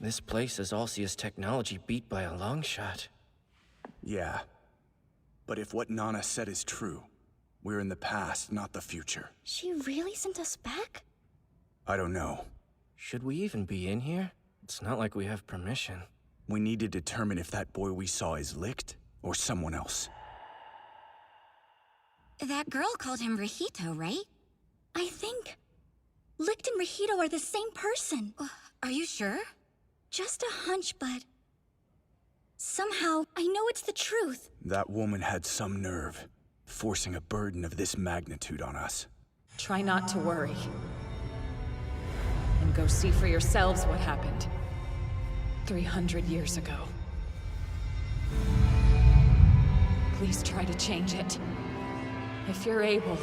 This place is Alcia's technology beat by a long shot. Yeah. But if what Nana said is true, we're in the past, not the future. She really sent us back? I don't know. Should we even be in here? It's not like we have permission. We need to determine if that boy we saw is Licht or someone else. That girl called him Rihito, right? I think Licht and Rihito are the same person. Are you sure? Just a hunch, but somehow I know it's the truth. That woman had some nerve, forcing a burden of this magnitude on us. Try not to worry. And go see for yourselves what happened 300 years ago. Please try to change it. If you're able,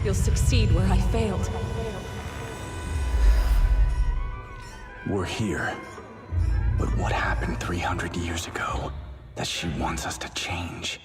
you'll succeed where I failed. We're here. But what happened 300 years ago that she wants us to change?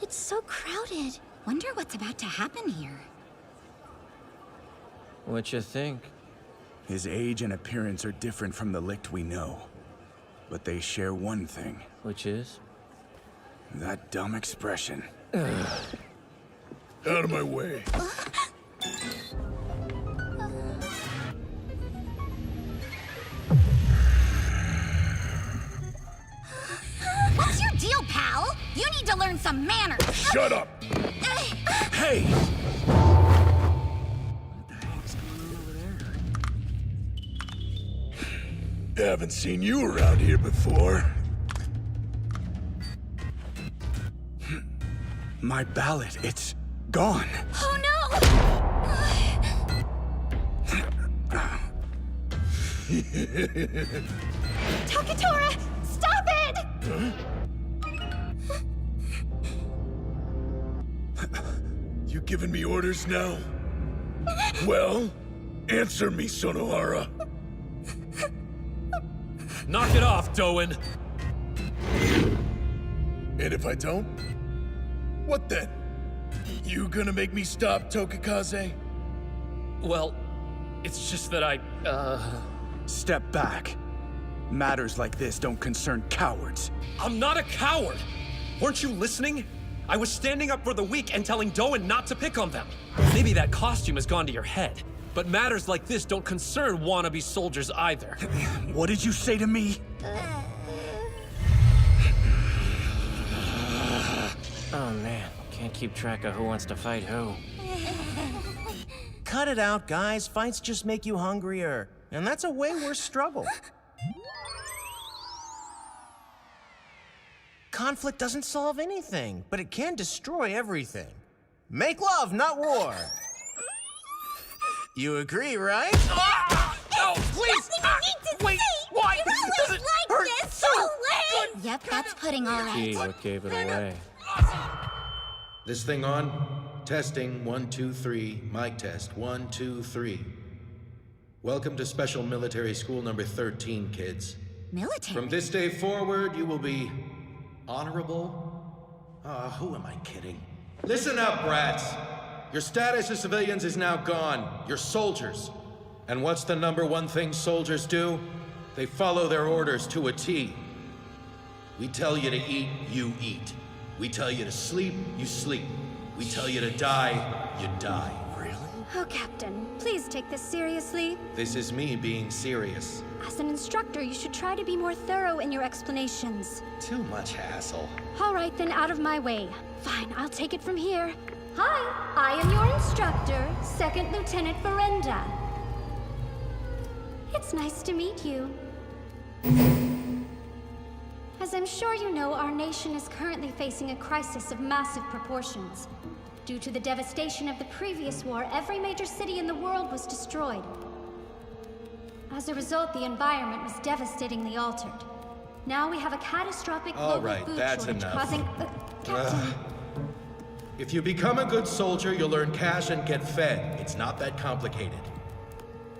It's so crowded. Wonder what's about to happen here. What you think? His age and appearance are different from the Licht we know. But they share one thing. Which is? That dumb expression. Out of my way. What's your deal, pal? You need to learn some manners. Shut up! Hey! Haven't seen you around here before. My ballot, it's gone. Oh no! Taketora, stop it! Huh? You giving me orders now? Well, answer me, Sonohara. Knock it off, Doan! And if I don't? What then? You gonna make me stop, Tokikaze? Well, it's just that I, Step back. Matters like this don't concern cowards. I'm not a coward! Weren't you listening? I was standing up for the weak and telling Doan not to pick on them. Maybe that costume has gone to your head, but matters like this don't concern wannabe soldiers either. What did you say to me? Oh man, can't keep track of who wants to fight who. Cut it out, guys. Fights just make you hungrier. And that's a way worse struggle. Conflict doesn't solve anything, but it can destroy everything. Make love, not war. You agree, right? No, please! Nothing you need to Wait, say! why? You're Does always it like hurt this! so Go away! Yep, that's pudding all Gee, right. what gave it away? This thing on? Testing, 1, 2, 3. Mic test, 1, 2, 3. Welcome to Special Military School number 13, kids. Military? From this day forward, you will be honorable. Who am I kidding? Listen up, brats. Your status as civilians is now gone. You're soldiers. And what's the number one thing soldiers do? They follow their orders to a T. We tell you to eat, you eat. We tell you to sleep, you sleep. We tell you to die, you die. Really? Oh, Captain, please take this seriously. This is me being serious. As an instructor, you should try to be more thorough in your explanations. Too much hassle. All right, then out of my way. Fine, I'll take it from here. Hi, I am your instructor, Second Lieutenant Verenda. It's nice to meet you. As I'm sure you know, our nation is currently facing a crisis of massive proportions. Due to the devastation of the previous war, every major city in the world was destroyed. As a result, the environment was devastatingly altered. Now we have a catastrophic global food shortage enough. causing... Captain... If you become a good soldier, you'll earn cash and get fed. It's not that complicated.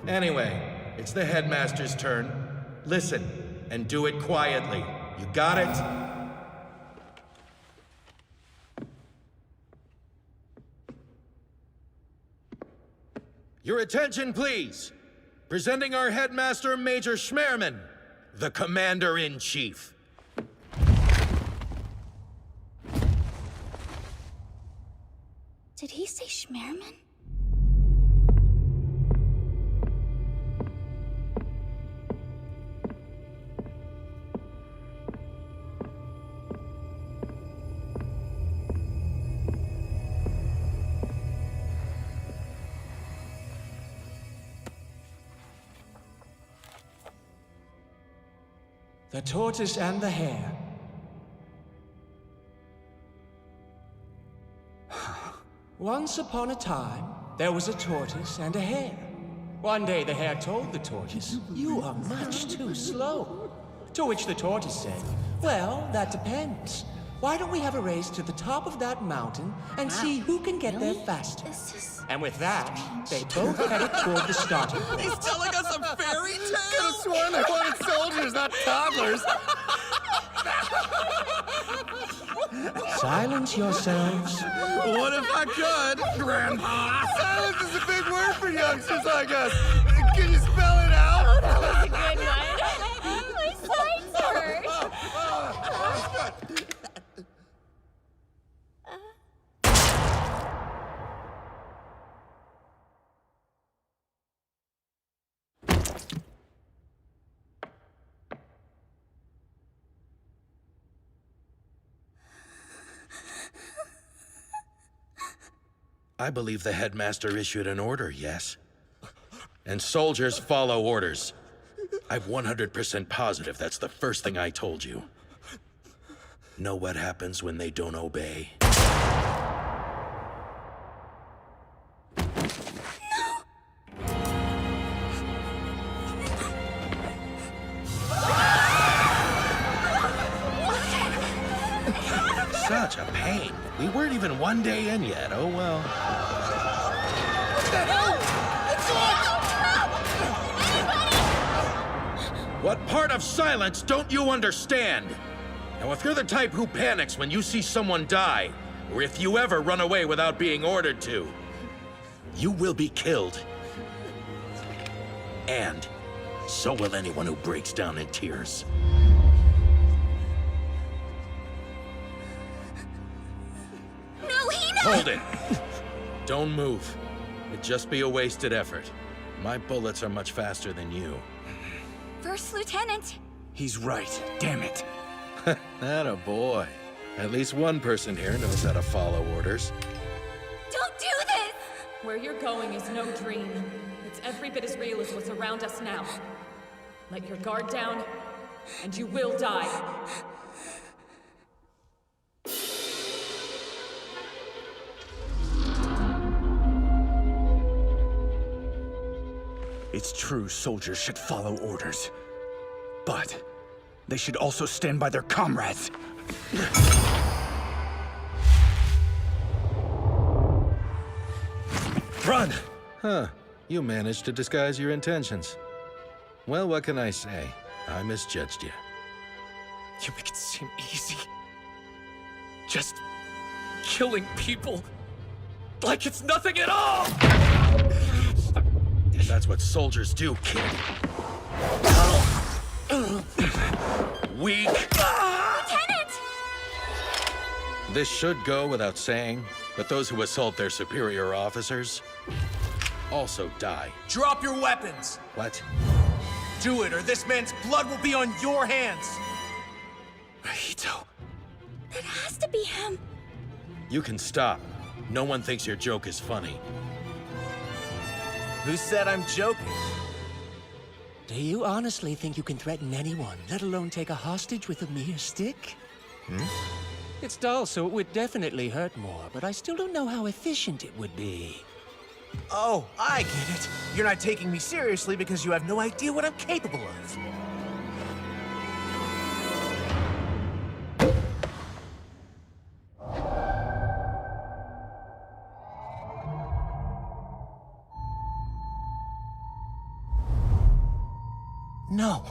Anyway, it's the headmaster's turn. Listen, and do it quietly. You got it? Your attention, please. Presenting our headmaster, Major Schmerman, the Commander-in-Chief. Did he say Schmerman? The tortoise and the hare. Once upon a time, there was a tortoise and a hare. One day the hare told the tortoise, "You are much too slow." To which the tortoise said, "Well, that depends. Why don't we have a race to the top of that mountain and see who can get there faster?" And with that, they both headed toward the starting point. He's telling us a fairy tale? Could have sworn they wanted soldiers, not toddlers. Silence yourselves. What if I could, Grandpa? Silence is a big word for youngsters like us. Can you spell it out? That was a good one. My sides hurt. I believe the headmaster issued an order, yes? And soldiers follow orders. I'm 100% positive that's the first thing I told you. Know what happens when they don't obey? Such a pain. We weren't even one day in yet. Oh well. What part of silence don't you understand? Now, if you're the type who panics when you see someone die, or if you ever run away without being ordered to, you will be killed. And so will anyone who breaks down in tears. Hold it! Don't move. It'd just be a wasted effort. My bullets are much faster than you. First Lieutenant. He's right. Damn it. Atta boy. At least one person here knows how to follow orders. Don't do this! Where you're going is no dream. It's every bit as real as what's around us now. Let your guard down, and you will die. It's true soldiers should follow orders. But they should also stand by their comrades. Run! Huh. You managed to disguise your intentions. Well, what can I say? I misjudged you. You make it seem easy. Just killing people like it's nothing at all! That's what soldiers do, kid. Weak. Lieutenant! This should go without saying, but those who assault their superior officers also die. Drop your weapons! What? Do it, or this man's blood will be on your hands! Rahito. That has to be him. You can stop. No one thinks your joke is funny. Who said I'm joking? Do you honestly think you can threaten anyone, let alone take a hostage with a mere stick? It's dull, so it would definitely hurt more, but I still don't know how efficient it would be. Oh, I get it. You're not taking me seriously because you have no idea what I'm capable of. No.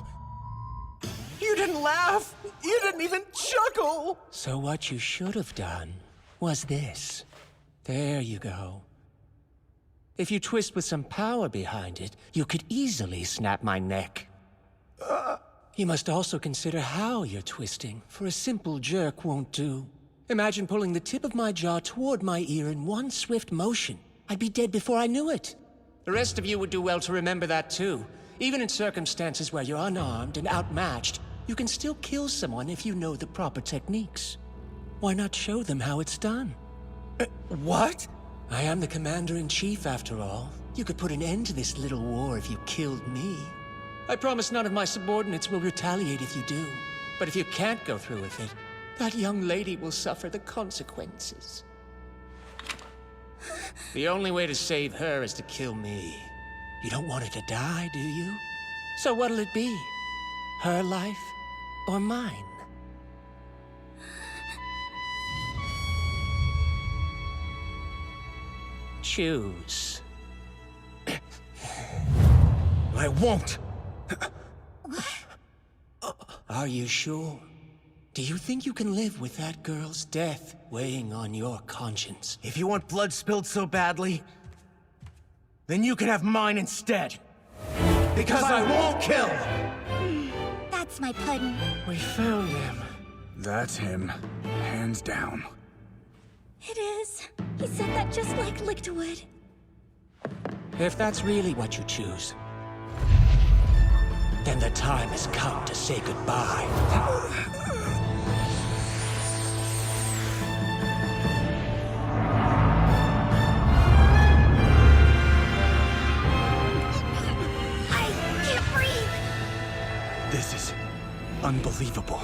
You didn't laugh. You didn't even chuckle. So what you should have done was this. There you go. If you twist with some power behind it, you could easily snap my neck. You must also consider how you're twisting, for a simple jerk won't do. Imagine pulling the tip of my jaw toward my ear in one swift motion. I'd be dead before I knew it. The rest of you would do well to remember that too. Even in circumstances where you're unarmed and outmatched, you can still kill someone if you know the proper techniques. Why not show them how it's done? What? I am the commander-in-chief, after all. You could put an end to this little war if you killed me. I promise none of my subordinates will retaliate if you do. But if you can't go through with it, that young lady will suffer the consequences. The only way to save her is to kill me. You don't want her to die, do you? So what'll it be? Her life or mine? Choose. I won't. Are you sure? Do you think you can live with that girl's death weighing on your conscience? If you want blood spilled so badly, then you can have mine instead. Because I won't kill! That's my puddin'. We found him. That's him. Hands down. It is. He said that just like Lichtwood. If that's really what you choose, then the time has come to say goodbye. This is unbelievable.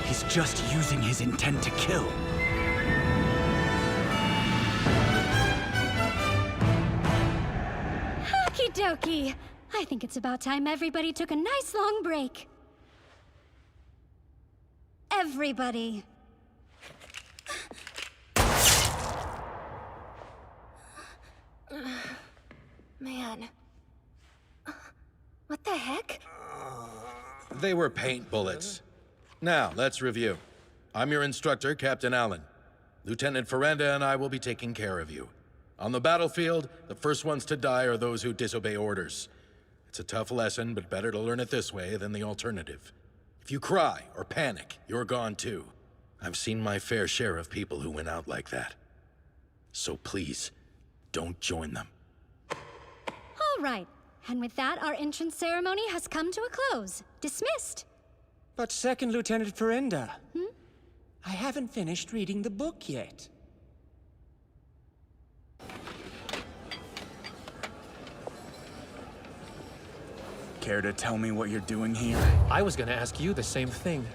He's just using his intent to kill. Okie dokie. I think it's about time everybody took a nice long break. Everybody. Man. What the heck? They were paint bullets. Now, let's review. I'm your instructor, Captain Allen. Lieutenant Ferranda and I will be taking care of you. On the battlefield, the first ones to die are those who disobey orders. It's a tough lesson, but better to learn it this way than the alternative. If you cry or panic, you're gone too. I've seen my fair share of people who went out like that. So please, don't join them. All right. And with that, our entrance ceremony has come to a close. Dismissed. But Second Lieutenant Ferranda, I haven't finished reading the book yet. Care to tell me what you're doing here? I was gonna ask you the same thing.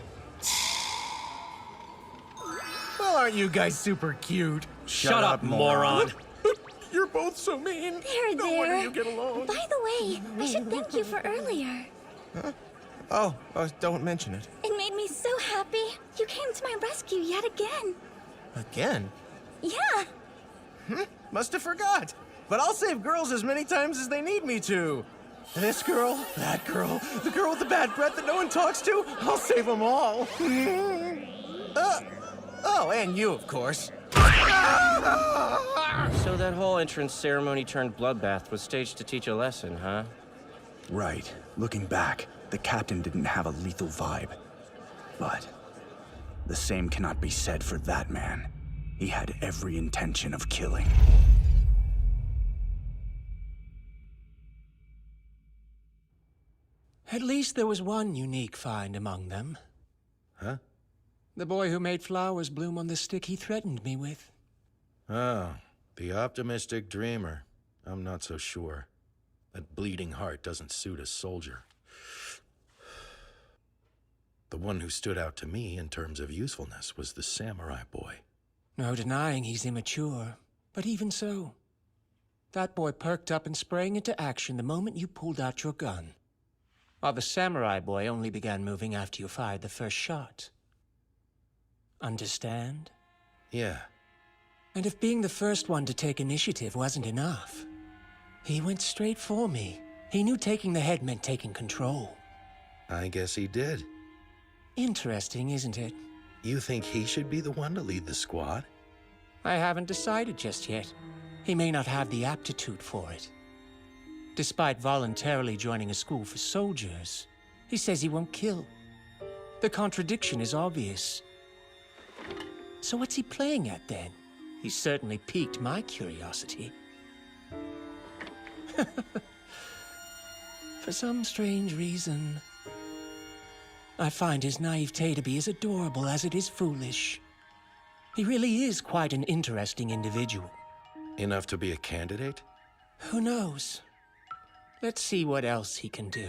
Well, aren't you guys super cute? Shut up, moron! You're both so mean. There, No there. wonder you get along. By the way, I should thank you for earlier. don't mention it. It made me so happy. You came to my rescue yet again. Again? Yeah. Must have forgot. But I'll save girls as many times as they need me to. This girl, that girl, the girl with the bad breath that no one talks to, I'll save them all. And you, of course. So that whole entrance ceremony turned bloodbath was staged to teach a lesson, huh? Right. Looking back, the captain didn't have a lethal vibe. But the same cannot be said for that man. He had every intention of killing. At least there was one unique find among them. Huh? The boy who made flowers bloom on the stick he threatened me with. Oh, the optimistic dreamer. I'm not so sure. That bleeding heart doesn't suit a soldier. The one who stood out to me in terms of usefulness was the samurai boy. No denying he's immature, but even so. That boy perked up and sprang into action the moment you pulled out your gun. While the samurai boy only began moving after you fired the first shot. Understand? Yeah. And if being the first one to take initiative wasn't enough, he went straight for me. He knew taking the head meant taking control. I guess he did. Interesting, isn't it? You think he should be the one to lead the squad? I haven't decided just yet. He may not have the aptitude for it. Despite voluntarily joining a school for soldiers, he says he won't kill. The contradiction is obvious. So what's he playing at then? He certainly piqued my curiosity. For some strange reason, I find his naivete to be as adorable as it is foolish. He really is quite an interesting individual. Enough to be a candidate? Who knows? Let's see what else he can do.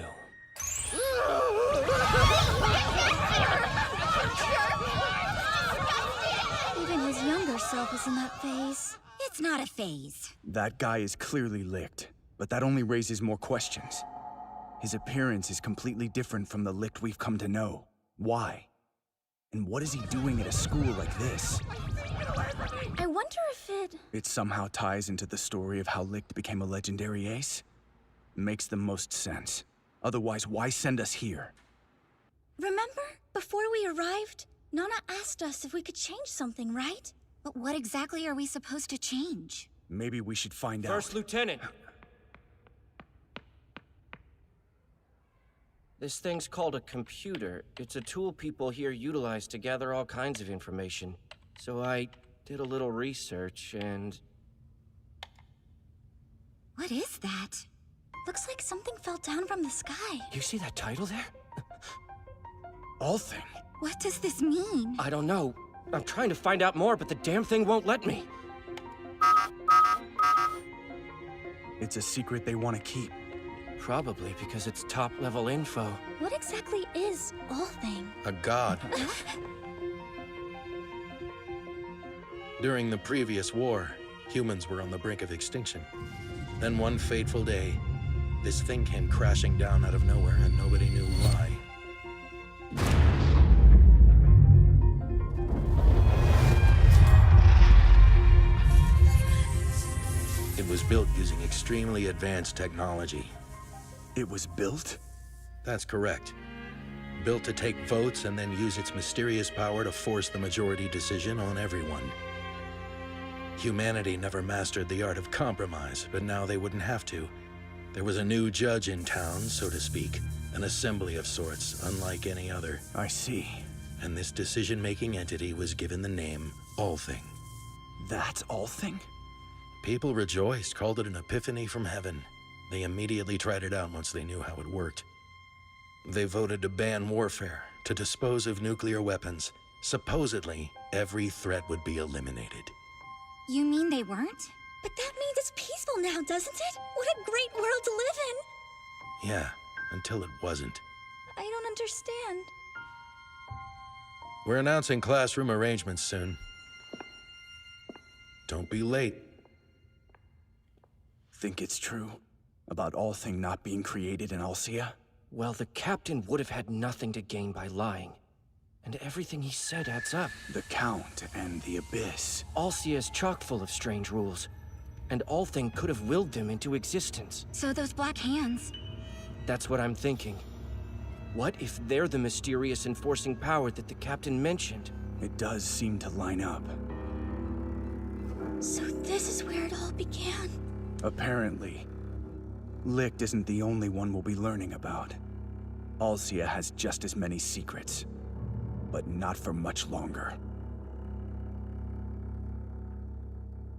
Even his younger self is in that phase. It's not a phase. That guy is clearly licked, but that only raises more questions. His appearance is completely different from the licked we've come to know. Why? And what is he doing at a school like this? I wonder if It somehow ties into the story of how Licht became a legendary ace? Makes the most sense. Otherwise, why send us here? Remember? Before we arrived, Nana asked us if we could change something, right? But what exactly are we supposed to change? Maybe we should find out. First Lieutenant! This thing's called a computer. It's a tool people here utilize to gather all kinds of information. So I did a little research and... What is that? Looks like something fell down from the sky. You see that title there? All Thing? What does this mean? I don't know. I'm trying to find out more, but the damn thing won't let me. It's a secret they want to keep. Probably because it's top-level info. What exactly is All Thing? A god. During the previous war, humans were on the brink of extinction. Then one fateful day, this thing came crashing down out of nowhere and nobody knew why. It was built using extremely advanced technology. It was built? That's correct. Built to take votes and then use its mysterious power to force the majority decision on everyone. Humanity never mastered the art of compromise, but now they wouldn't have to. There was a new judge in town, so to speak, an assembly of sorts, unlike any other. I see. And this decision-making entity was given the name All Thing. That's All Thing? People rejoiced, called it an epiphany from heaven. They immediately tried it out once they knew how it worked. They voted to ban warfare, to dispose of nuclear weapons. Supposedly, every threat would be eliminated. You mean they weren't? But that means it's peaceful now, doesn't it? What a great world to live in! Yeah, until it wasn't. I don't understand. We're announcing classroom arrangements soon. Don't be late. Think it's true? About All Thing not being created in Alcia? Well, the captain would have had nothing to gain by lying. And everything he said adds up. The Count and the Abyss. Alcia is chock full of strange rules. And Althing could have willed them into existence. So those black hands. That's what I'm thinking. What if they're the mysterious enforcing power that the captain mentioned? It does seem to line up. So this is where it all began. Apparently. Licht isn't the only one we'll be learning about. Alcia has just as many secrets. But not for much longer.